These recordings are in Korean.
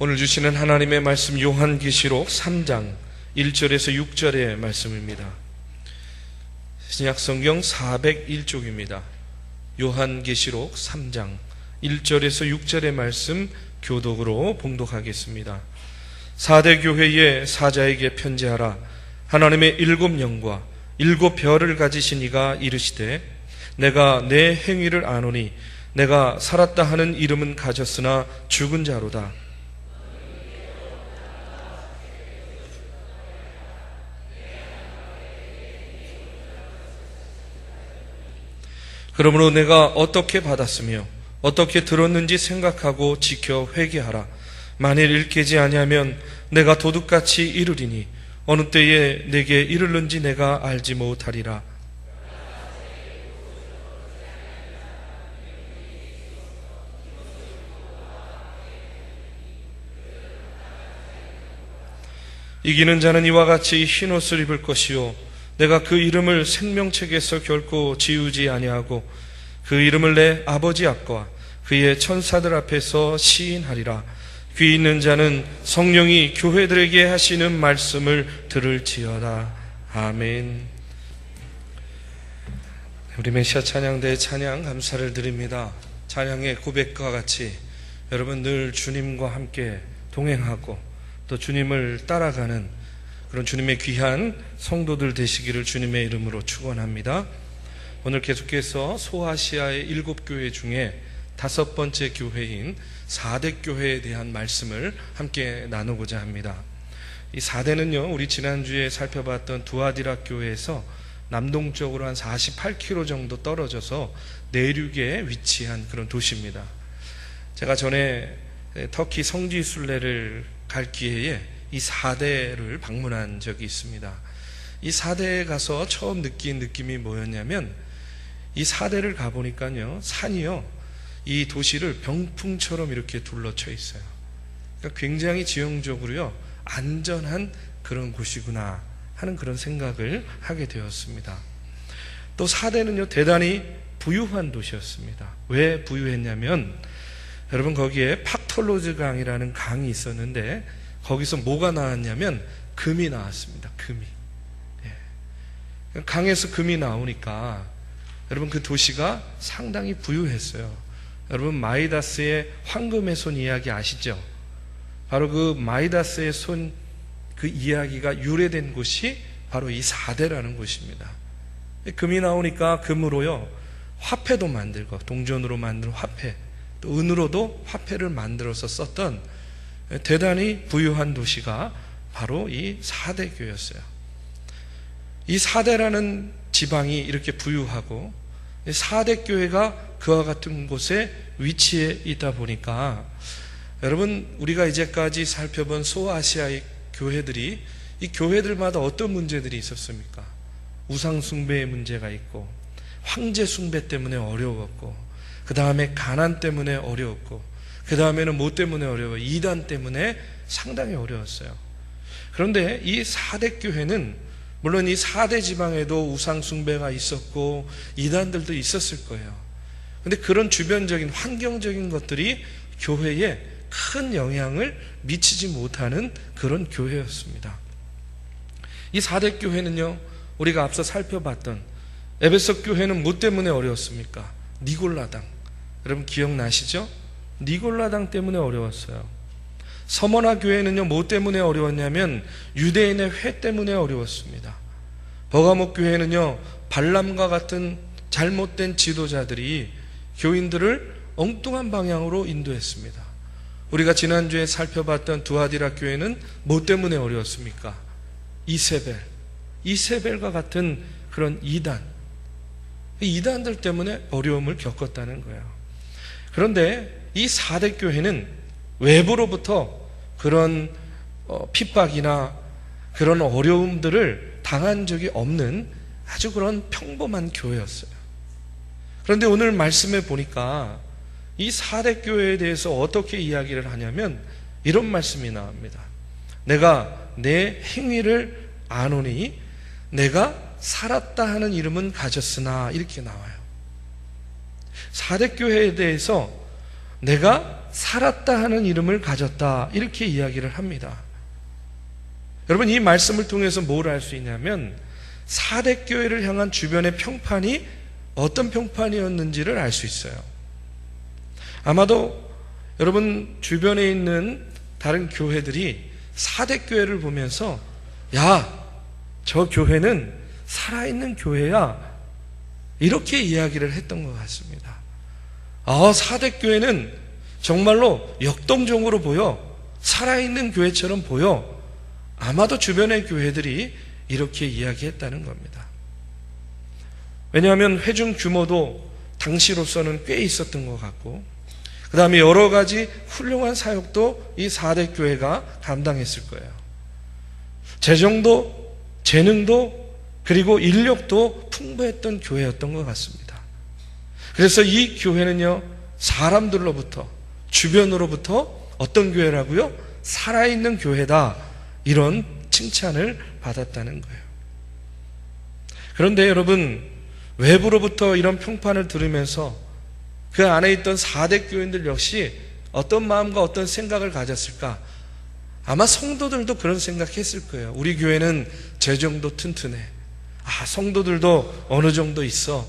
오늘 주시는 하나님의 말씀 요한계시록 3장 1절에서 6절의 말씀입니다. 신약성경 401쪽입니다. 요한계시록 3장 1절에서 6절의 말씀 교독으로 봉독하겠습니다. 사대 교회의 사자에게 편지하라. 하나님의 일곱 영과 일곱 별을 가지신 이가 이르시되 내가 내 행위를 아노니 내가 살았다 하는 이름은 가졌으나 죽은 자로다. 그러므로 내가 어떻게 받았으며 어떻게 들었는지 생각하고 지켜 회개하라. 만일 일깨지 아니하면 내가 도둑같이 이르리니 어느 때에 내게 이르는지 내가 알지 못하리라. 이기는 자는 이와 같이 흰옷을 입을 것이요 내가 그 이름을 생명책에서 결코 지우지 아니하고 그 이름을 내 아버지 앞과 그의 천사들 앞에서 시인하리라. 귀 있는 자는 성령이 교회들에게 하시는 말씀을 들을지어다. 아멘. 우리 메시아 찬양대의 찬양 감사를 드립니다. 찬양의 고백과 같이 여러분 늘 주님과 함께 동행하고 또 주님을 따라가는 그런 주님의 귀한 성도들 되시기를 주님의 이름으로 축원합니다. 오늘 계속해서 소아시아의 7교회 중에 5번째 교회인 사대교회에 대한 말씀을 함께 나누고자 합니다. 이 사대는요, 우리 지난주에 살펴봤던 두아디라 교회에서 남동쪽으로 한 48km 정도 떨어져서 내륙에 위치한 그런 도시입니다. 제가 전에 터키 성지 순례를 갈 기회에 이 사대를 방문한 적이 있습니다. 이 사대에 가서 처음 느낀 느낌이 뭐였냐면 이 사대를 가보니까요, 산이요, 이 도시를 병풍처럼 이렇게 둘러쳐 있어요. 그러니까 굉장히 지형적으로요, 안전한 그런 곳이구나 하는 그런 생각을 하게 되었습니다. 또 사대는요, 대단히 부유한 도시였습니다. 왜 부유했냐면 여러분 거기에 팍톨로즈 강이라는 강이 있었는데 거기서 뭐가 나왔냐면 금이 나왔습니다. 금이. 예. 강에서 금이 나오니까 여러분 그 도시가 상당히 부유했어요. 여러분 마이다스의 황금의 손 이야기 아시죠? 바로 그 마이다스의 손 그 이야기가 유래된 곳이 바로 이 사대라는 곳입니다. 금이 나오니까 금으로요 화폐도 만들고 동전으로 만든 화폐, 또 은으로도 화폐를 만들어서 썼던 대단히 부유한 도시가 바로 이 사대교였어요. 이 사대라는 지방이 이렇게 부유하고 사대교회가 그와 같은 곳에 위치해 있다 보니까 여러분 우리가 이제까지 살펴본 소아시아의 교회들이 이 교회들마다 어떤 문제들이 있었습니까? 우상숭배의 문제가 있고 황제 숭배 때문에 어려웠고 그 다음에 가난 때문에 어려웠고 그 다음에는 뭐 때문에 어려워요? 이단 때문에 상당히 어려웠어요. 그런데 이 사대교회는 물론 이 사대 지방에도 우상숭배가 있었고 이단들도 있었을 거예요. 그런데 그런 주변적인 환경적인 것들이 교회에 큰 영향을 미치지 못하는 그런 교회였습니다. 이 사대교회는요, 우리가 앞서 살펴봤던 에베소 교회는 뭐 때문에 어려웠습니까? 니골라당. 여러분 기억나시죠? 니골라당 때문에 어려웠어요. 서머나 교회는요, 뭐 때문에 어려웠냐면 유대인의 회 때문에 어려웠습니다. 버가목 교회는요, 발람과 같은 잘못된 지도자들이 교인들을 엉뚱한 방향으로 인도했습니다. 우리가 지난주에 살펴봤던 두아디라 교회는 뭐 때문에 어려웠습니까? 이세벨과 같은 그런 이단들 때문에 어려움을 겪었다는 거예요. 그런데 이 사대교회는 외부로부터 그런 핍박이나 그런 어려움들을 당한 적이 없는 아주 그런 평범한 교회였어요. 그런데 오늘 말씀에 보니까 이 사대교회에 대해서 어떻게 이야기를 하냐면 이런 말씀이 나옵니다. 내가 내 행위를 아노니 내가 살았다 하는 이름은 가졌으나 이렇게 나와요. 사대교회에 대해서 내가 살았다 하는 이름을 가졌다, 이렇게 이야기를 합니다. 여러분, 이 말씀을 통해서 뭘 알 수 있냐면 사대교회를 향한 주변의 평판이 어떤 평판이었는지를 알 수 있어요. 아마도 여러분 주변에 있는 다른 교회들이 사대교회를 보면서 야, 저 교회는 살아있는 교회야, 이렇게 이야기를 했던 것 같습니다. 사대교회는 정말로 역동적으로 보여, 살아있는 교회처럼 보여. 아마도 주변의 교회들이 이렇게 이야기했다는 겁니다. 왜냐하면 회중 규모도 당시로서는 꽤 있었던 것 같고, 그 다음에 여러 가지 훌륭한 사역도 이 4대 교회가 감당했을 거예요. 재정도, 재능도, 그리고 인력도 풍부했던 교회였던 것 같습니다. 그래서 이 교회는요, 사람들로부터, 주변으로부터 어떤 교회라고요? 살아있는 교회다, 이런 칭찬을 받았다는 거예요. 그런데 여러분, 외부로부터 이런 평판을 들으면서 그 안에 있던 4대 교인들 역시 어떤 마음과 어떤 생각을 가졌을까? 아마 성도들도 그런 생각했을 거예요. 우리 교회는 재정도 튼튼해. 성도들도 어느 정도 있어.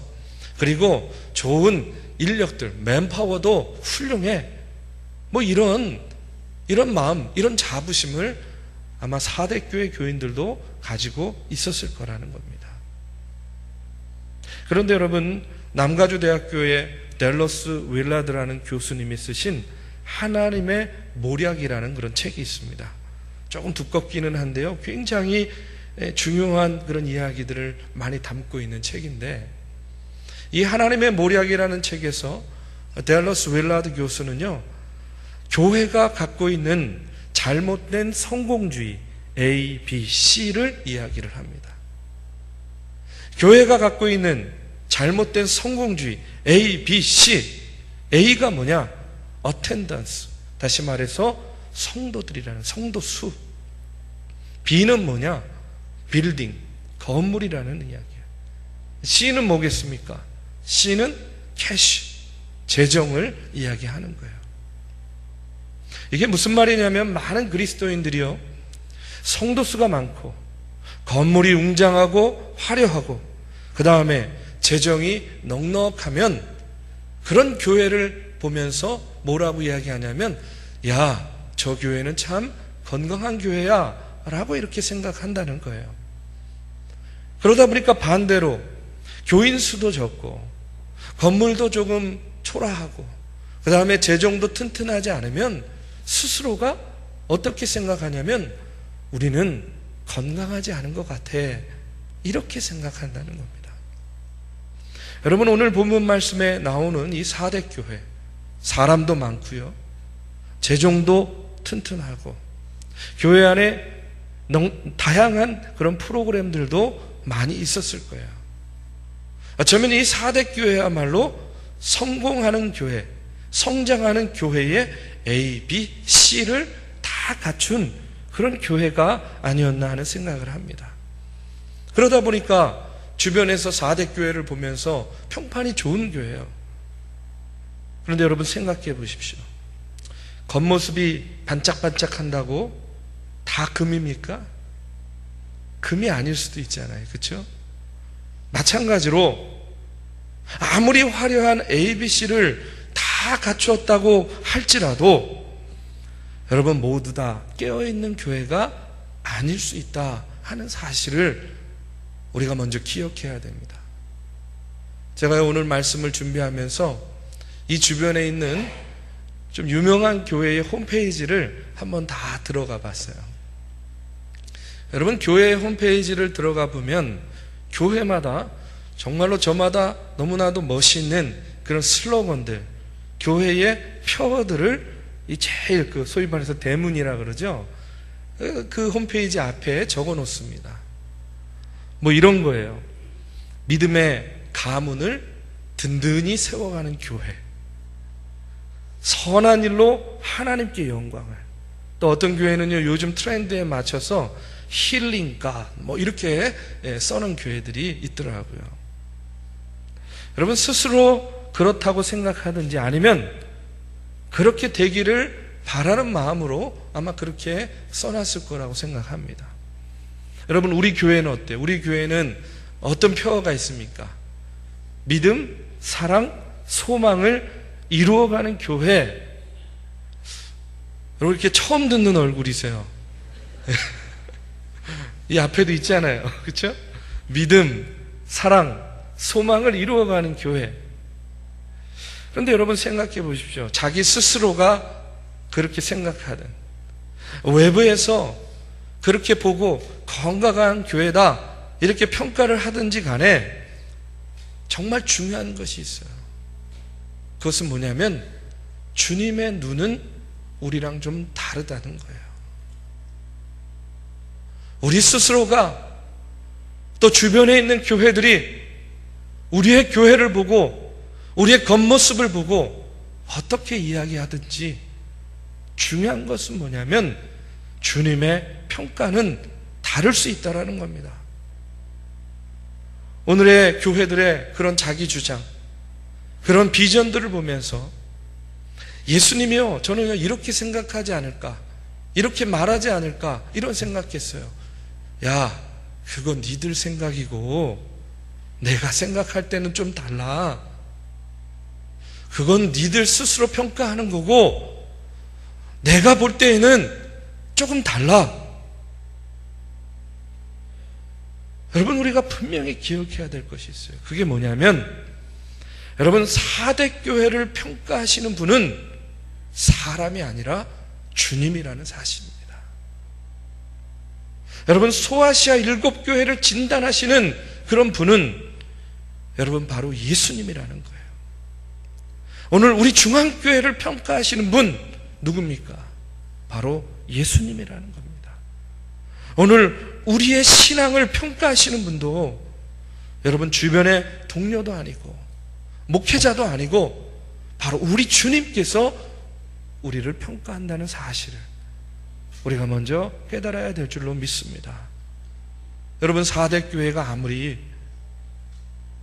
그리고 좋은 인력들, 맨파워도 훌륭해. 이런 마음, 이런 자부심을 아마 4대 교회 교인들도 가지고 있었을 거라는 겁니다. 그런데 여러분, 남가주대학교의 댈러스 윌라드라는 교수님이 쓰신 하나님의 모략이라는 그런 책이 있습니다. 조금 두껍기는 한데요, 굉장히 중요한 그런 이야기들을 많이 담고 있는 책인데, 이 하나님의 모략이라는 책에서 댈러스 윌라드 교수는요, 교회가 갖고 있는 잘못된 성공주의 A, B, C를 이야기를 합니다. 교회가 갖고 있는 잘못된 성공주의 A, B, C. A가 뭐냐? attendance. 다시 말해서 성도들이라는 성도 수. B는 뭐냐? building. 건물이라는 이야기예요. C는 뭐겠습니까? C는 cash. 재정을 이야기하는 거예요. 이게 무슨 말이냐면, 많은 그리스도인들이요, 성도 수가 많고 건물이 웅장하고 화려하고 그 다음에 재정이 넉넉하면 그런 교회를 보면서 뭐라고 이야기하냐면, 야, 저 교회는 참 건강한 교회야 라고 이렇게 생각한다는 거예요. 그러다 보니까 반대로 교인 수도 적고 건물도 조금 초라하고 그 다음에 재정도 튼튼하지 않으면 스스로가 어떻게 생각하냐면, 우리는 건강하지 않은 것 같아, 이렇게 생각한다는 겁니다. 여러분, 오늘 본문 말씀에 나오는 이 4대 교회, 사람도 많고요, 재정도 튼튼하고 교회 안에 다양한 그런 프로그램들도 많이 있었을 거예요. 어쩌면 이 4대 교회야말로 성공하는 교회, 성장하는 교회의 A, B, C를 다 갖춘 그런 교회가 아니었나 하는 생각을 합니다. 그러다 보니까 주변에서 4대 교회를 보면서 평판이 좋은 교회예요. 그런데 여러분, 생각해 보십시오. 겉모습이 반짝반짝한다고 다 금입니까? 금이 아닐 수도 있잖아요. 그렇죠? 마찬가지로 아무리 화려한 A, B, C를 다 갖추었다고 할지라도 여러분, 모두 다 깨어있는 교회가 아닐 수 있다 하는 사실을 우리가 먼저 기억해야 됩니다. 제가 오늘 말씀을 준비하면서 이 주변에 있는 좀 유명한 교회의 홈페이지를 한번 다 들어가 봤어요. 여러분, 교회의 홈페이지를 들어가 보면 교회마다 정말로 저마다 너무나도 멋있는 그런 슬로건들, 교회의 표어들을 이 제일 소위 말해서 대문이라 그러죠. 그 홈페이지 앞에 적어 놓습니다. 이런 거예요. 믿음의 가문을 든든히 세워가는 교회, 선한 일로 하나님께 영광을. 또 어떤 교회는요, 요즘 트렌드에 맞춰서 힐링가 이렇게 써놓은 교회들이 있더라고요. 여러분, 스스로 그렇다고 생각하든지 아니면 그렇게 되기를 바라는 마음으로 아마 그렇게 써놨을 거라고 생각합니다. 여러분, 우리 교회는 어때요? 우리 교회는 어떤 표어가 있습니까? 믿음, 사랑, 소망을 이루어가는 교회. 여러분, 이렇게 처음 듣는 얼굴이세요. 이 앞에도 있잖아요. 그렇죠? 믿음, 사랑, 소망을 이루어가는 교회. 그런데 여러분 생각해 보십시오. 자기 스스로가 그렇게 생각하든 외부에서 그렇게 보고 건강한 교회다 이렇게 평가를 하든지 간에 정말 중요한 것이 있어요. 그것은 뭐냐면 주님의 눈은 우리랑 좀 다르다는 거예요. 우리 스스로가 또 주변에 있는 교회들이 우리의 교회를 보고 우리의 겉모습을 보고 어떻게 이야기하든지 중요한 것은 뭐냐면 주님의 평가는 다를 수 있다는 겁니다. 오늘의 교회들의 그런 자기 주장, 그런 비전들을 보면서 예수님이요, 저는 이렇게 생각하지 않을까, 이렇게 말하지 않을까, 이런 생각했어요. 야, 그건 니들 생각이고 내가 생각할 때는 좀 달라. 그건 니들 스스로 평가하는 거고 내가 볼 때에는 조금 달라. 여러분, 우리가 분명히 기억해야 될 것이 있어요. 그게 뭐냐면 여러분, 4대 교회를 평가하시는 분은 사람이 아니라 주님이라는 사실입니다. 여러분, 소아시아 7교회를 진단하시는 그런 분은 여러분 바로 예수님이라는 거예요. 오늘 우리 중앙교회를 평가하시는 분 누굽니까? 바로 예수님이라는 겁니다. 오늘 우리의 신앙을 평가하시는 분도 여러분 주변의 동료도 아니고 목회자도 아니고 바로 우리 주님께서 우리를 평가한다는 사실을 우리가 먼저 깨달아야 될 줄로 믿습니다. 여러분, 4대 교회가 아무리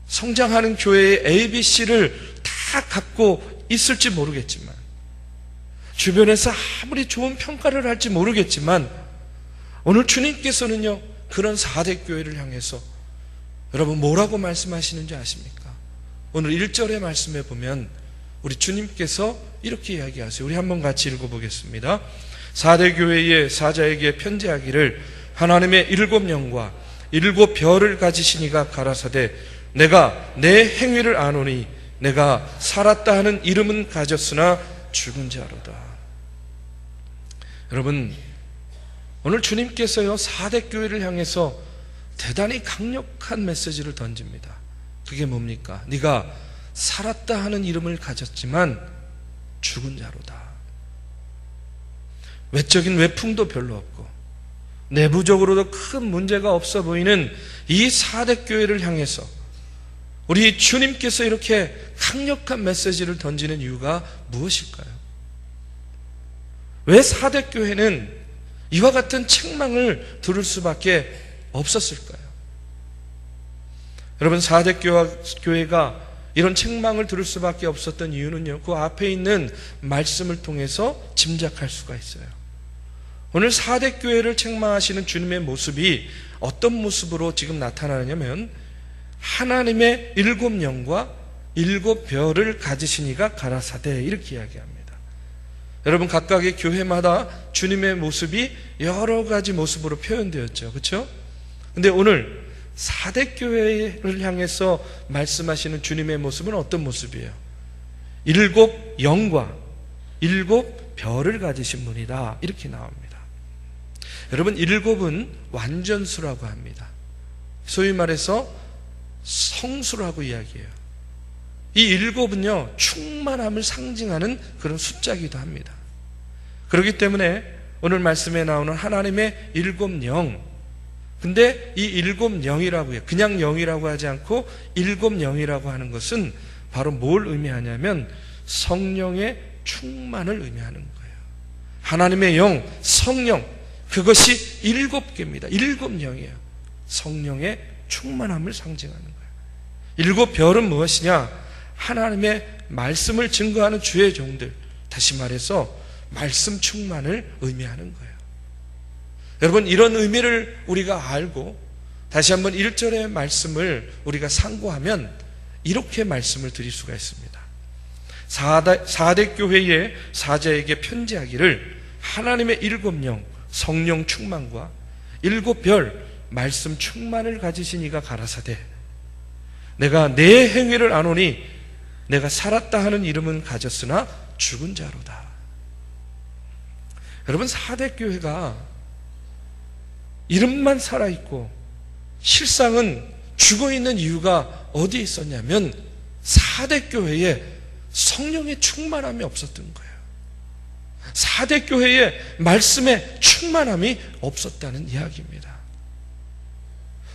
성장하는 교회의 ABC를 다 갖고 있을지 모르겠지만, 주변에서 아무리 좋은 평가를 할지 모르겠지만, 오늘 주님께서는요, 그런 4대 교회를 향해서 여러분 뭐라고 말씀하시는지 아십니까? 오늘 1절의 말씀에 보면 우리 주님께서 이렇게 이야기하세요. 우리 한번 같이 읽어보겠습니다. 4대 교회의 사자에게 편지하기를 하나님의 7영과 7별을 가지시니가 가라사대 내가 내 행위를 아노니 내가 살았다 하는 이름은 가졌으나 죽은 자로다. 여러분, 오늘 주님께서요 4대 교회를 향해서 대단히 강력한 메시지를 던집니다. 그게 뭡니까? 네가 살았다 하는 이름을 가졌지만 죽은 자로다. 외적인 외풍도 별로 없고 내부적으로도 큰 문제가 없어 보이는 이 4대 교회를 향해서 우리 주님께서 이렇게 강력한 메시지를 던지는 이유가 무엇일까요? 왜 4대 교회는 이와 같은 책망을 들을 수밖에 없었을까요? 여러분, 4대 교회가 이런 책망을 들을 수밖에 없었던 이유는요, 그 앞에 있는 말씀을 통해서 짐작할 수가 있어요. 오늘 4대 교회를 책망하시는 주님의 모습이 어떤 모습으로 지금 나타나냐면 하나님의 7영과 7별을 가지시니가 가라사대 이렇게 이야기합니다. 여러분, 각각의 교회마다 주님의 모습이 여러 가지 모습으로 표현되었죠. 그렇죠? 근데 오늘 4대 교회를 향해서 말씀하시는 주님의 모습은 어떤 모습이에요? 7영과 7별을 가지신 분이다 이렇게 나옵니다. 여러분, 7은 완전수라고 합니다. 소위 말해서 성수라고 이야기해요. 이 7은요 충만함을 상징하는 그런 숫자이기도 합니다. 그렇기 때문에 오늘 말씀에 나오는 하나님의 7영, 근데 이 7영이라고 해요. 그냥 영이라고 하지 않고 7영이라고 하는 것은 바로 뭘 의미하냐면 성령의 충만을 의미하는 거예요. 하나님의 영, 성령, 그것이 7개입니다. 7영이에요. 성령의 충만함을 상징하는 거예요. 7별은 무엇이냐? 하나님의 말씀을 증거하는 주의 종들, 다시 말해서 말씀 충만을 의미하는 거예요. 여러분, 이런 의미를 우리가 알고 다시 한번 1절의 말씀을 우리가 상고하면 이렇게 말씀을 드릴 수가 있습니다. 4대 교회의 사자에게 편지하기를 하나님의 7영 성령 충만과 7별 말씀 충만을 가지신 이가 가라사대 내가 내 행위를 아노니 내가 살았다 하는 이름은 가졌으나 죽은 자로다. 여러분, 4대 교회가 이름만 살아있고 실상은 죽어있는 이유가 어디에 있었냐면 4대 교회에 성령의 충만함이 없었던 거예요. 4대 교회에 말씀의 충만함이 없었다는 이야기입니다.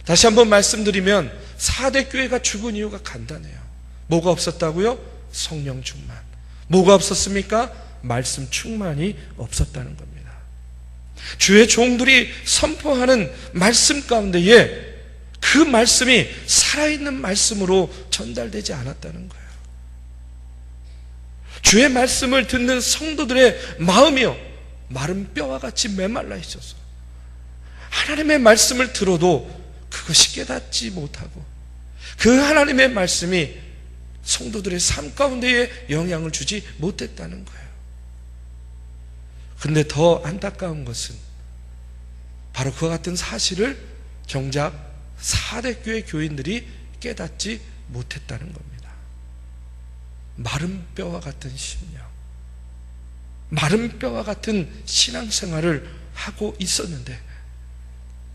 다시 한번 말씀드리면 4대 교회가 죽은 이유가 간단해요. 뭐가 없었다고요? 성령 충만. 뭐가 없었습니까? 말씀 충만이 없었다는 겁니다. 주의 종들이 선포하는 말씀 가운데에 그 말씀이 살아있는 말씀으로 전달되지 않았다는 거예요. 주의 말씀을 듣는 성도들의 마음이요, 마른 뼈와 같이 메말라 있어서 하나님의 말씀을 들어도 그것이 깨닫지 못하고 그 하나님의 말씀이 성도들의 삶 가운데에 영향을 주지 못했다는 거예요. 그런데 더 안타까운 것은 바로 그와 같은 사실을 정작 4대 교회 교인들이 깨닫지 못했다는 겁니다. 마른 뼈와 같은 심령, 마른 뼈와 같은 신앙생활을 하고 있었는데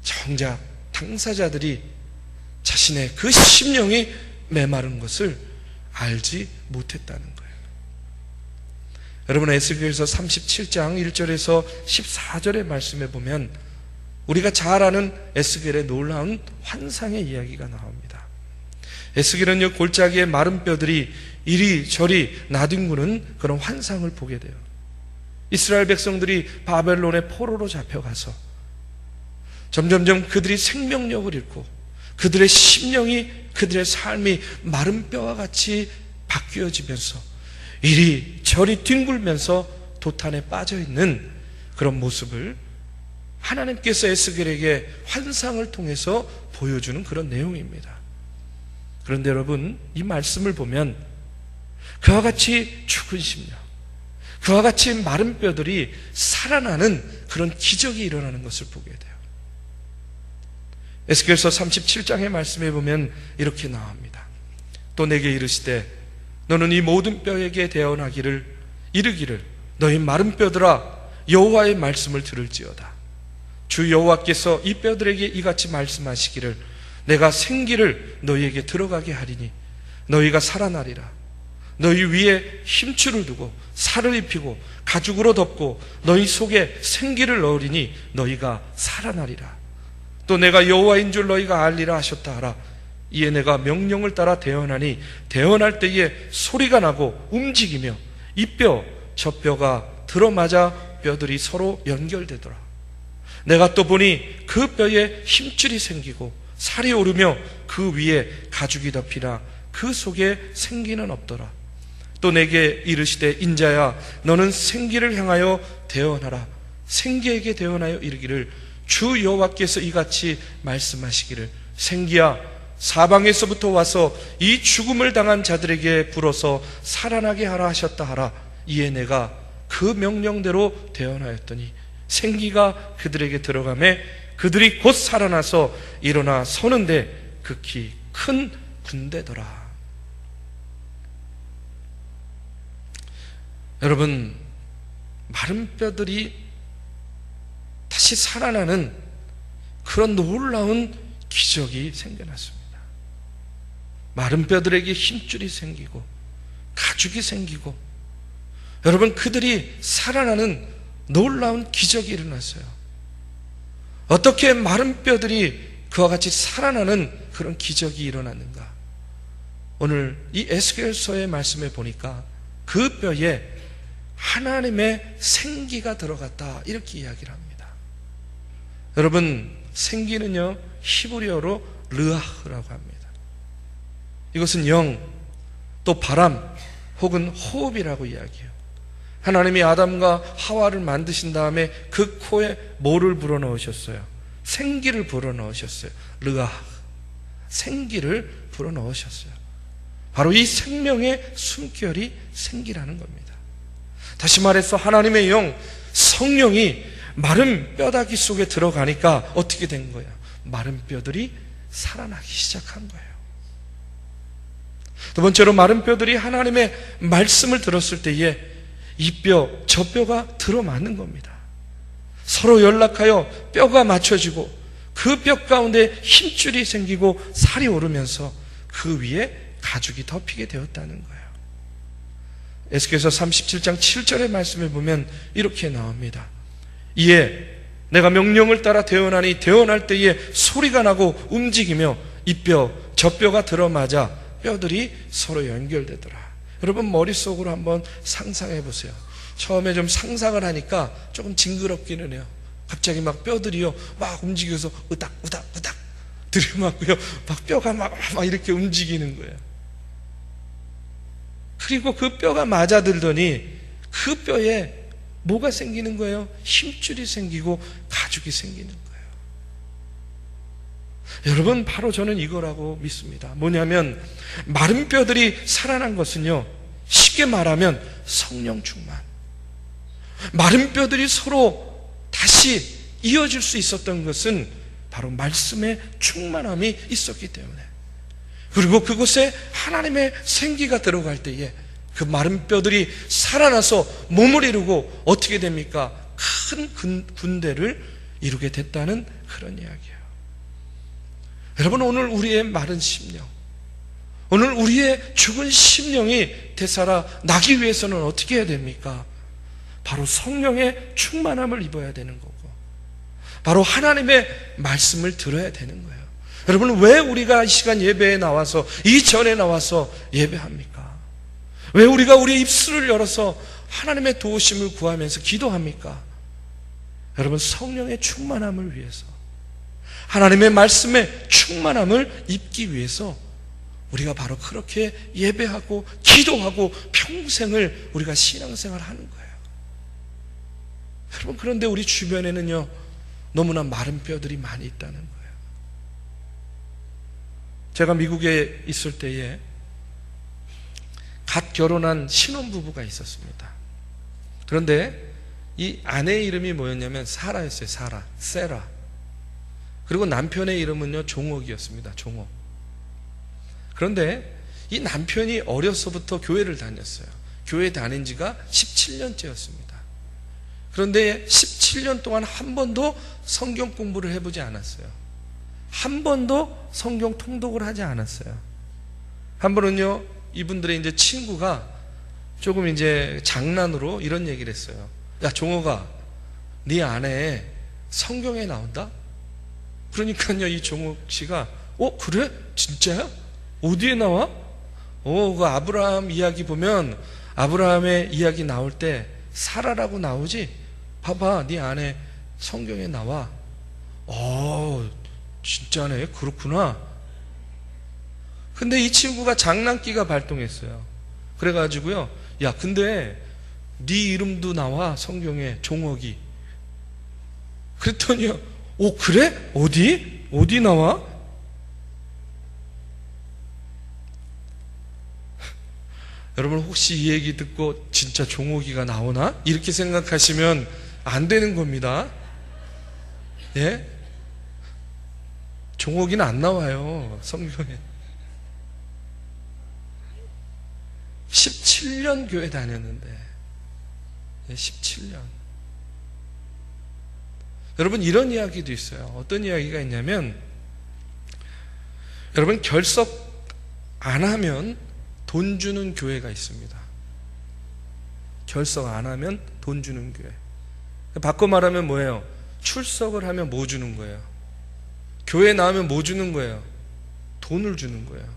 정작 당사자들이 자신의 그 심령이 메마른 것을 알지 못했다는 거예요. 여러분, 에스겔서 37장 1절에서 14절의 말씀에 보면 우리가 잘 아는 에스겔의 놀라운 환상의 이야기가 나옵니다. 에스겔은 골짜기의 마른 뼈들이 이리저리 나뒹구는 그런 환상을 보게 돼요. 이스라엘 백성들이 바벨론의 포로로 잡혀가서 점점점 그들이 생명력을 잃고 그들의 심령이, 그들의 삶이 마른 뼈와 같이 바뀌어지면서 이리저리 뒹굴면서 도탄에 빠져있는 그런 모습을 하나님께서 에스겔에게 환상을 통해서 보여주는 그런 내용입니다. 그런데 여러분, 이 말씀을 보면 그와 같이 죽은 심령, 그와 같이 마른 뼈들이 살아나는 그런 기적이 일어나는 것을 보게 돼요. 에스겔서 37장의 말씀에 보면 이렇게 나옵니다. 또 내게 이르시되 너는 이 모든 뼈에게 대언하기를 이르기를 너희 마른 뼈들아 여호와의 말씀을 들을지어다. 주 여호와께서 이 뼈들에게 이같이 말씀하시기를 내가 생기를 너희에게 들어가게 하리니 너희가 살아나리라. 너희 위에 힘줄을 두고 살을 입히고 가죽으로 덮고 너희 속에 생기를 넣으리니 너희가 살아나리라. 또 내가 여호와인 줄 너희가 알리라 하셨다 하라. 이에 내가 명령을 따라 대언하니 대언할 때에 소리가 나고 움직이며 이 뼈 저 뼈가 들어맞아 뼈들이 서로 연결되더라. 내가 또 보니 그 뼈에 힘줄이 생기고 살이 오르며 그 위에 가죽이 덮이나 그 속에 생기는 없더라. 또 내게 이르시되 인자야 너는 생기를 향하여 대언하라. 생기에게 대언하여 이르기를 주 여호와께서 이같이 말씀하시기를 생기야 사방에서부터 와서 이 죽음을 당한 자들에게 불어서 살아나게 하라 하셨다 하라. 이에 내가 그 명령대로 대언하였더니 생기가 그들에게 들어가매 그들이 곧 살아나서 일어나 서는데 극히 큰 군대더라. 여러분, 마른 뼈들이 다시 살아나는 그런 놀라운 기적이 생겨났습니다. 마른 뼈들에게 힘줄이 생기고 가죽이 생기고 여러분, 그들이 살아나는 놀라운 기적이 일어났어요. 어떻게 마른 뼈들이 그와 같이 살아나는 그런 기적이 일어났는가? 오늘 이 에스겔서의 말씀에 보니까 그 뼈에 하나님의 생기가 들어갔다 이렇게 이야기를 합니다. 여러분, 생기는요 히브리어로 르아흐라고 합니다. 이것은 영, 또 바람 혹은 호흡이라고 이야기해요. 하나님이 아담과 하와를 만드신 다음에 그 코에 뭐를 불어넣으셨어요? 생기를 불어넣으셨어요. 르아, 생기를 불어넣으셨어요. 바로 이 생명의 숨결이 생기라는 겁니다. 다시 말해서 하나님의 영, 성령이 마른 뼈다귀 속에 들어가니까 어떻게 된 거예요? 마른 뼈들이 살아나기 시작한 거예요. 두 번째로 마른 뼈들이 하나님의 말씀을 들었을 때에 이 뼈, 저 뼈가 들어맞는 겁니다. 서로 연락하여 뼈가 맞춰지고 그 뼈 가운데 힘줄이 생기고 살이 오르면서 그 위에 가죽이 덮이게 되었다는 거예요. 에스겔서 37장 7절의 말씀에 보면 이렇게 나옵니다. 이에 내가 명령을 따라 대언하니 대언할 때에 소리가 나고 움직이며 이 뼈, 저 뼈가 들어맞아 뼈들이 서로 연결되더라. 여러분 머릿속으로 한번 상상해 보세요. 처음에 좀 상상을 하니까 조금 징그럽기는 해요. 갑자기 막 뼈들이요 막 움직여서 으닥 들이맞고요 막 뼈가 막 이렇게 움직이는 거예요. 그리고 그 뼈가 맞아들더니 그 뼈에 뭐가 생기는 거예요? 힘줄이 생기고 가죽이 생기는 거예요. 여러분 바로 저는 이거라고 믿습니다. 뭐냐면 마른 뼈들이 살아난 것은요, 쉽게 말하면 성령 충만. 마른 뼈들이 서로 다시 이어질 수 있었던 것은 바로 말씀의 충만함이 있었기 때문에, 그리고 그곳에 하나님의 생기가 들어갈 때에 그 마른 뼈들이 살아나서 몸을 이루고 어떻게 됩니까? 큰 군대를 이루게 됐다는 그런 이야기예요. 여러분 오늘 우리의 마른 심령, 오늘 우리의 죽은 심령이 되살아나기 위해서는 어떻게 해야 됩니까? 바로 성령의 충만함을 입어야 되는 거고, 바로 하나님의 말씀을 들어야 되는 거예요. 여러분 왜 우리가 이 시간 예배에 나와서, 이 전에 나와서 예배합니까? 왜 우리가 우리의 입술을 열어서 하나님의 도우심을 구하면서 기도합니까? 여러분 성령의 충만함을 위해서, 하나님의 말씀의 충만함을 입기 위해서 우리가 바로 그렇게 예배하고 기도하고 평생을 우리가 신앙생활을 하는 거예요. 여러분 그런데 우리 주변에는요 너무나 마른 뼈들이 많이 있다는 거예요. 제가 미국에 있을 때에 갓 결혼한 신혼부부가 있었습니다. 그런데 이 아내의 이름이 뭐였냐면 사라였어요. 사라, 세라. 그리고 남편의 이름은요 종옥이었습니다. 종옥. 그런데 이 남편이 어려서부터 교회를 다녔어요. 교회 다닌 지가 17년째였습니다. 그런데 17년 동안 한 번도 성경 공부를 해보지 않았어요. 한 번도 성경 통독을 하지 않았어요. 한 번은요, 이분들의 이제 친구가 조금 이제 장난으로 이런 얘기를 했어요. 야, 종호가, 네 아내 성경에 나온다? 그러니까요, 이 종옥 씨가, 그래? 진짜야? 어디에 나와? 그 아브라함 이야기 보면, 아브라함의 이야기 나올 때, 사라라고 나오지? 봐봐, 네 아내 성경에 나와. 진짜네, 그렇구나. 근데 이 친구가 장난기가 발동했어요. 그래가지고요, 야, 근데 네 이름도 나와 성경에, 종옥이. 그랬더니요, 그래? 어디 나와? 여러분 혹시 이 얘기 듣고 진짜 종옥이가 나오나? 이렇게 생각하시면 안 되는 겁니다. 예? 종옥이는 안 나와요, 성경에. 17년 교회 다녔는데, 17년. 여러분 이런 이야기도 있어요. 어떤 이야기가 있냐면, 여러분 결석 안 하면 돈 주는 교회가 있습니다. 결석 안 하면 돈 주는 교회. 바꿔 말하면 뭐예요? 출석을 하면 뭐 주는 거예요? 교회 나오면 뭐 주는 거예요? 돈을 주는 거예요.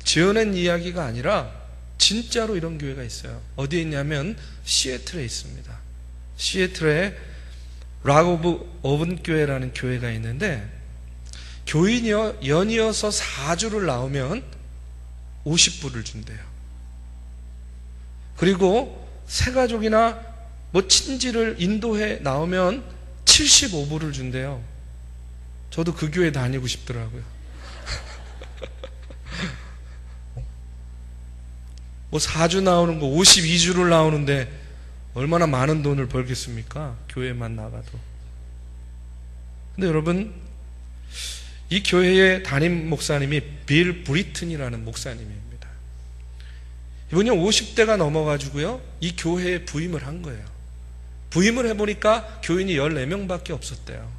지어낸 이야기가 아니라 진짜로 이런 교회가 있어요. 어디에 있냐면 시애틀에 있습니다. 시애틀에 락 오브 어븐 교회라는 교회가 있는데, 교인이요 연이어서 4주를 나오면 50불을 준대요. 그리고 새가족이나 뭐 친지를 인도해 나오면 75불을 준대요. 저도 그 교회 다니고 싶더라고요. 뭐 4주 나오는 거 52주를 나오는데 얼마나 많은 돈을 벌겠습니까? 교회만 나가도. 근데 여러분, 이 교회의 담임 목사님이 빌 브리튼이라는 목사님입니다. 이분이 50대가 넘어가지고요, 이 교회에 부임을 한 거예요. 부임을 해보니까 교인이 14명밖에 없었대요.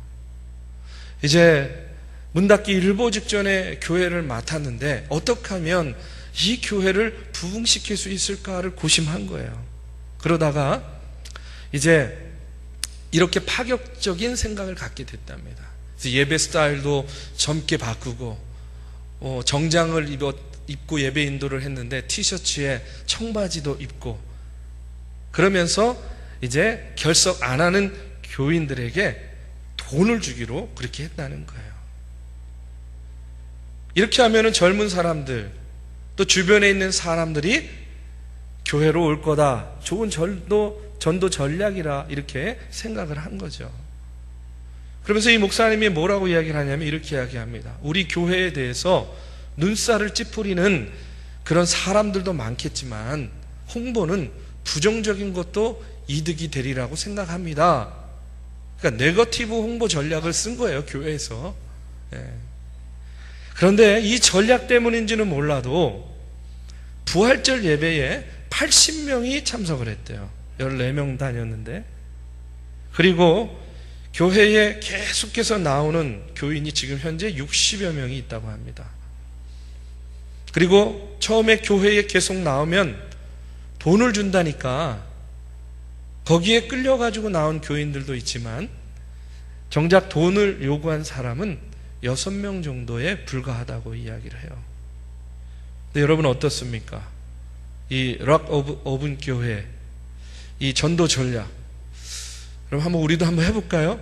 이제 문 닫기 일보 직전에 교회를 맡았는데 어떻게 하면 이 교회를 부흥시킬 수 있을까를 고심한 거예요. 그러다가 이제 이렇게 파격적인 생각을 갖게 됐답니다. 그래서 예배 스타일도 젊게 바꾸고 정장을 입고 예배 인도를 했는데 티셔츠에 청바지도 입고, 그러면서 이제 결석 안 하는 교인들에게 돈을 주기로 그렇게 했다는 거예요. 이렇게 하면은 젊은 사람들, 또 주변에 있는 사람들이 교회로 올 거다, 좋은 전도 전략이라 이렇게 생각을 한 거죠. 그러면서 이 목사님이 뭐라고 이야기를 하냐면 이렇게 이야기합니다. 우리 교회에 대해서 눈살을 찌푸리는 그런 사람들도 많겠지만 홍보는 부정적인 것도 이득이 되리라고 생각합니다. 그러니까 네거티브 홍보 전략을 쓴 거예요, 교회에서. 그런데 이 전략 때문인지는 몰라도 부활절 예배에 80명이 참석을 했대요. 14명 다녔는데. 그리고 교회에 계속해서 나오는 교인이 지금 현재 60여 명이 있다고 합니다. 그리고 처음에 교회에 계속 나오면 돈을 준다니까 거기에 끌려가지고 나온 교인들도 있지만 정작 돈을 요구한 사람은 6명 정도에 불과하다고 이야기를 해요. 근데 여러분 어떻습니까? 이 락 오븐 교회, 이 전도 전략, 여러분 우리도 한번 해볼까요?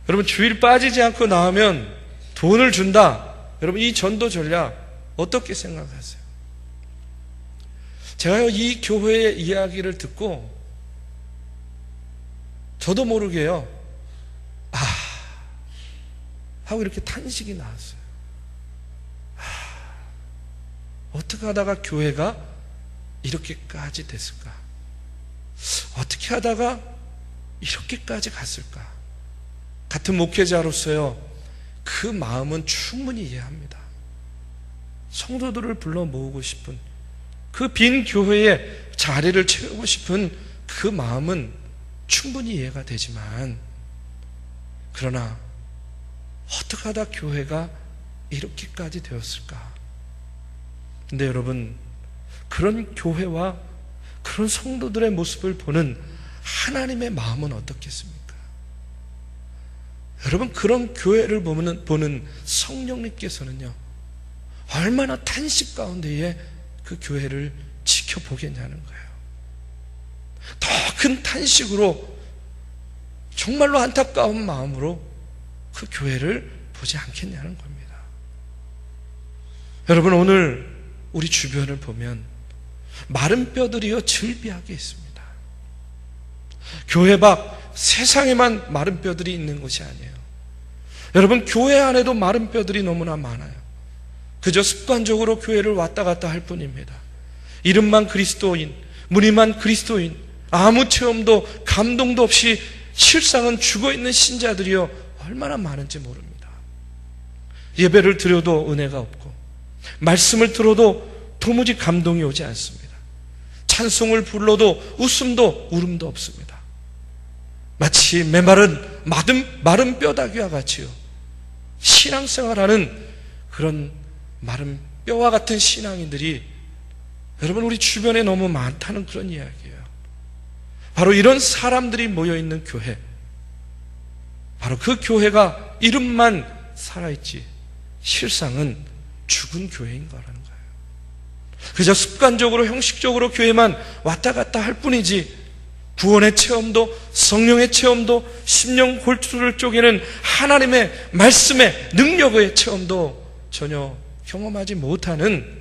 여러분 주일 빠지지 않고 나오면 돈을 준다. 여러분 이 전도 전략 어떻게 생각하세요? 제가 이 교회의 이야기를 듣고 저도 모르게요, 하고 이렇게 탄식이 나왔어요. 어떻게 하다가 교회가 이렇게까지 됐을까? 어떻게 하다가 이렇게까지 갔을까? 같은 목회자로서요, 그 마음은 충분히 이해합니다. 성도들을 불러 모으고 싶은, 그 빈 교회에 자리를 채우고 싶은 그 마음은 충분히 이해가 되지만, 그러나 어떻게 하다 교회가 이렇게까지 되었을까? 근데 여러분, 그런 교회와 그런 성도들의 모습을 보는 하나님의 마음은 어떻겠습니까? 여러분, 그런 교회를 보는 성령님께서는요, 얼마나 탄식 가운데에 그 교회를 지켜보겠냐는 거예요. 더 큰 탄식으로, 정말로 안타까운 마음으로 그 교회를 보지 않겠냐는 겁니다. 여러분, 오늘 우리 주변을 보면 마른 뼈들이요 즐비하게 있습니다. 교회 밖 세상에만 마른 뼈들이 있는 것이 아니에요. 여러분, 교회 안에도 마른 뼈들이 너무나 많아요. 그저 습관적으로 교회를 왔다 갔다 할 뿐입니다. 이름만 그리스도인, 무늬만 그리스도인, 아무 체험도 감동도 없이 실상은 죽어있는 신자들이요 얼마나 많은지 모릅니다. 예배를 드려도 은혜가 없고, 말씀을 들어도 도무지 감동이 오지 않습니다. 찬송을 불러도 웃음도 울음도 없습니다. 마치 메마른 마른 뼈다귀와 같이요, 신앙생활하는 그런 마른 뼈와 같은 신앙인들이 여러분 우리 주변에 너무 많다는 그런 이야기예요. 바로 이런 사람들이 모여있는 교회, 바로 그 교회가 이름만 살아있지 실상은 죽은 교회인 거라는 거예요. 그저 습관적으로 형식적으로 교회만 왔다 갔다 할 뿐이지 구원의 체험도, 성령의 체험도, 심령 골투를 쪼개는 하나님의 말씀의 능력의 체험도 전혀 경험하지 못하는,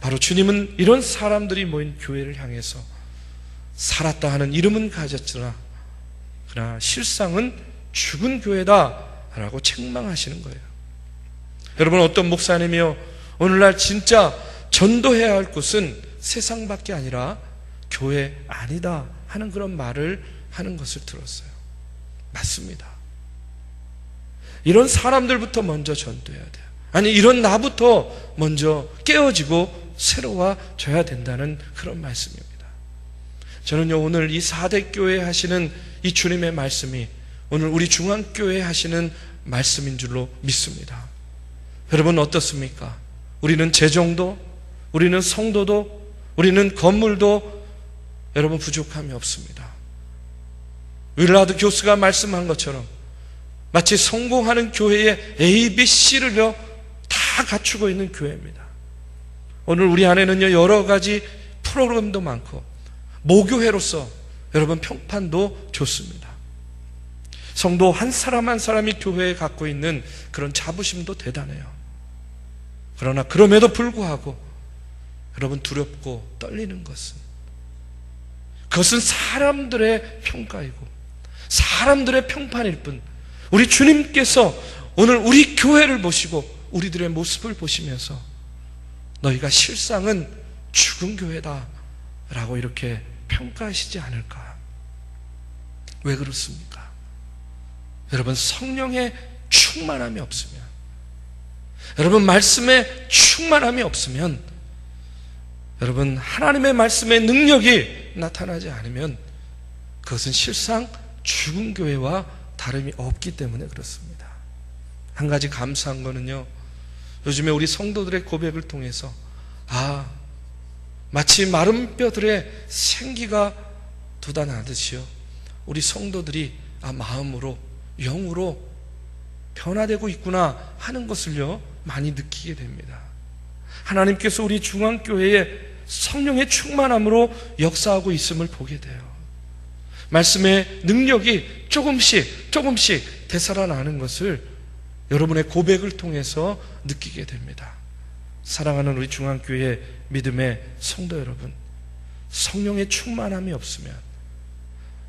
바로 주님은 이런 사람들이 모인 교회를 향해서 살았다 하는 이름은 가졌으나 그러나 실상은 죽은 교회다라고 책망하시는 거예요. 여러분, 어떤 목사님이요, 오늘날 진짜 전도해야 할 곳은 세상밖에 아니라 교회 아니다 하는 그런 말을 하는 것을 들었어요. 맞습니다. 이런 사람들부터 먼저 전도해야 돼요. 아니, 이런 나부터 먼저 깨어지고 새로워져야 된다는 그런 말씀입니다. 저는요, 오늘 이 4대 교회 하시는 이 주님의 말씀이 오늘 우리 중앙교회 하시는 말씀인 줄로 믿습니다. 여러분, 어떻습니까? 우리는 재정도, 우리는 성도도, 우리는 건물도 여러분 부족함이 없습니다. 윌라드 교수가 말씀한 것처럼 마치 성공하는 교회의 ABC를요 다 갖추고 있는 교회입니다. 오늘 우리 안에는요 여러 가지 프로그램도 많고 모교회로서 여러분 평판도 좋습니다. 성도 한 사람 한 사람이 교회에 갖고 있는 그런 자부심도 대단해요. 그러나 그럼에도 불구하고 여러분 두렵고 떨리는 그것은 사람들의 평가이고 사람들의 평판일 뿐, 우리 주님께서 오늘 우리 교회를 보시고 우리들의 모습을 보시면서 너희가 실상은 죽은 교회다 라고 이렇게 평가하시지 않을까? 왜 그렇습니까? 여러분, 성령의 충만함이 없으면, 여러분 말씀의 충만함이 없으면, 여러분 하나님의 말씀의 능력이 나타나지 않으면 그것은 실상 죽은 교회와 다름이 없기 때문에 그렇습니다. 한 가지 감사한 거는요, 요즘에 우리 성도들의 고백을 통해서 마치 마른 뼈들의 생기가 돋아나듯이요, 우리 성도들이 마음으로 영으로 변화되고 있구나 하는 것을요 많이 느끼게 됩니다. 하나님께서 우리 중앙교회에 성령의 충만함으로 역사하고 있음을 보게 돼요. 말씀의 능력이 조금씩 되살아나는 것을 여러분의 고백을 통해서 느끼게 됩니다. 사랑하는 우리 중앙교회 믿음의 성도 여러분, 성령의 충만함이 없으면,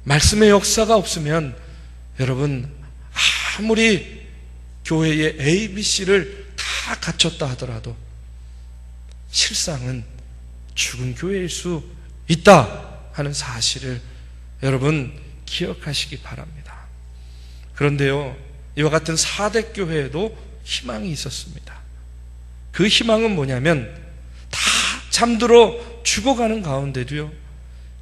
말씀의 역사가 없으면 여러분 아무리 교회의 ABC를 다 갖췄다 하더라도 실상은 죽은 교회일 수 있다 하는 사실을 여러분 기억하시기 바랍니다. 그런데요, 이와 같은 4대 교회에도 희망이 있었습니다. 그 희망은 뭐냐면 다 잠들어 죽어가는 가운데도요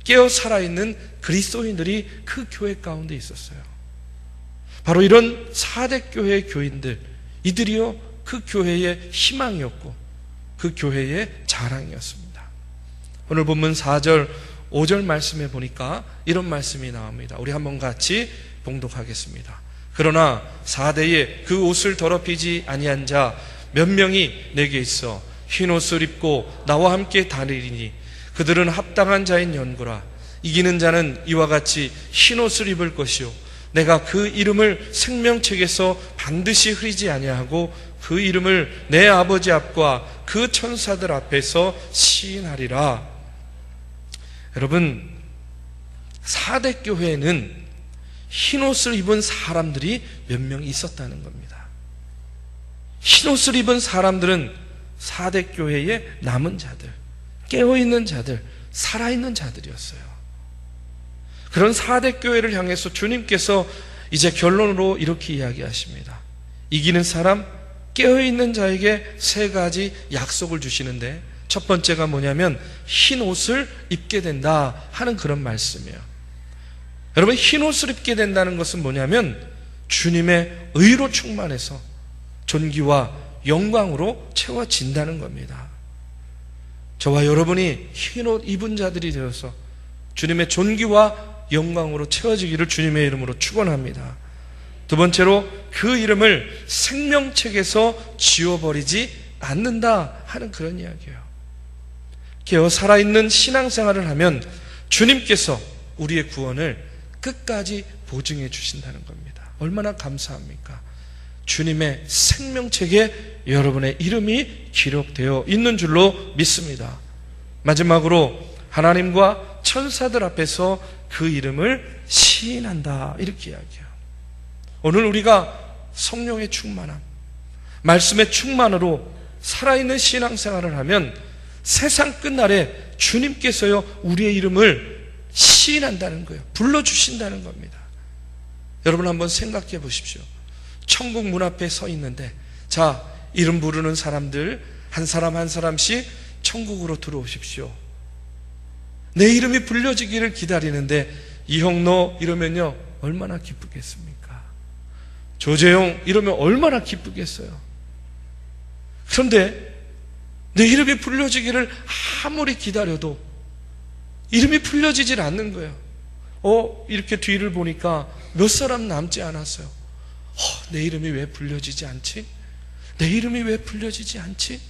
깨어 살아있는 그리스도인들이 그 교회 가운데 있었어요. 바로 이런 4대 교회의 교인들, 이들이요 그 교회의 희망이었고 그 교회의 자랑이었습니다. 오늘 본문 4절 5절 말씀에 보니까 이런 말씀이 나옵니다. 우리 한번 같이 봉독하겠습니다. 그러나 4대에 그 옷을 더럽히지 아니한 자 몇 명이 내게 있어 흰 옷을 입고 나와 함께 다니리니 그들은 합당한 자인 연고라. 이기는 자는 이와 같이 흰 옷을 입을 것이요 내가 그 이름을 생명책에서 반드시 흐리지 아니하고 그 이름을 내 아버지 앞과 그 천사들 앞에서 시인하리라. 여러분, 4대 교회에는 흰 옷을 입은 사람들이 몇 명 있었다는 겁니다. 흰 옷을 입은 사람들은 4대 교회의 남은 자들, 깨어있는 자들, 살아있는 자들이었어요. 그런 4대 교회를 향해서 주님께서 이제 결론으로 이렇게 이야기하십니다. 이기는 사람, 깨어있는 자에게 3가지 약속을 주시는데 첫 번째가 뭐냐면 흰 옷을 입게 된다 하는 그런 말씀이에요. 여러분, 흰 옷을 입게 된다는 것은 뭐냐면 주님의 의로 충만해서 존귀와 영광으로 채워진다는 겁니다. 저와 여러분이 흰 옷 입은 자들이 되어서 주님의 존귀와 영광으로 채워지기를 주님의 이름으로 축원합니다. 두 번째로 그 이름을 생명책에서 지워버리지 않는다 하는 그런 이야기예요. 깨어 살아있는 신앙생활을 하면 주님께서 우리의 구원을 끝까지 보증해 주신다는 겁니다. 얼마나 감사합니까? 주님의 생명책에 여러분의 이름이 기록되어 있는 줄로 믿습니다. 마지막으로 하나님과 천사들 앞에서 그 이름을 시인한다, 이렇게 이야기해요. 오늘 우리가 성령의 충만함, 말씀의 충만으로 살아있는 신앙생활을 하면 세상 끝날에 주님께서요 우리의 이름을 시인한다는 거예요. 불러주신다는 겁니다. 여러분 한번 생각해 보십시오. 천국 문 앞에 서 있는데, 자, 이름 부르는 사람들 한 사람 한 사람씩 천국으로 들어오십시오. 내 이름이 불려지기를 기다리는데 이형노 이러면요 얼마나 기쁘겠습니까? 조재용 이러면 얼마나 기쁘겠어요? 그런데 내 이름이 불려지기를 아무리 기다려도 이름이 불려지질 않는 거예요. 이렇게 뒤를 보니까 몇 사람 남지 않았어요. 내 이름이 왜 불려지지 않지? 내 이름이 왜 불려지지 않지?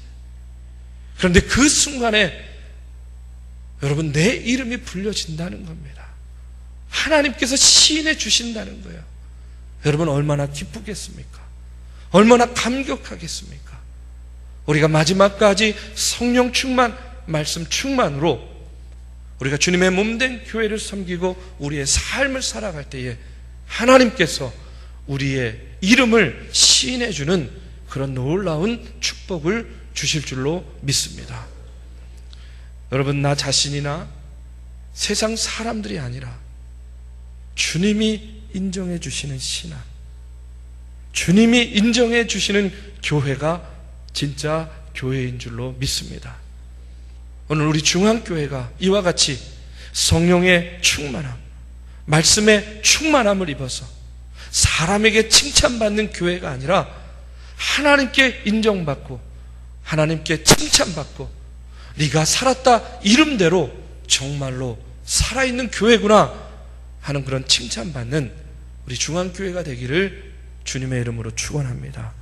그런데 그 순간에 여러분 내 이름이 불려진다는 겁니다. 하나님께서 시인해 주신다는 거예요. 여러분 얼마나 기쁘겠습니까? 얼마나 감격하겠습니까? 우리가 마지막까지 성령 충만, 말씀 충만으로 우리가 주님의 몸된 교회를 섬기고 우리의 삶을 살아갈 때에 하나님께서 우리의 이름을 시인해 주는 그런 놀라운 축복을 주실 줄로 믿습니다. 여러분, 나 자신이나 세상 사람들이 아니라 주님이 인정해 주시는 신앙, 주님이 인정해 주시는 교회가 진짜 교회인 줄로 믿습니다. 오늘 우리 중앙교회가 이와 같이 성령의 충만함, 말씀의 충만함을 입어서 사람에게 칭찬받는 교회가 아니라 하나님께 인정받고 하나님께 칭찬받고 네가 살았다 이름대로 정말로 살아있는 교회구나 하는 그런 칭찬받는 우리 중앙교회가 되기를 주님의 이름으로 축원합니다.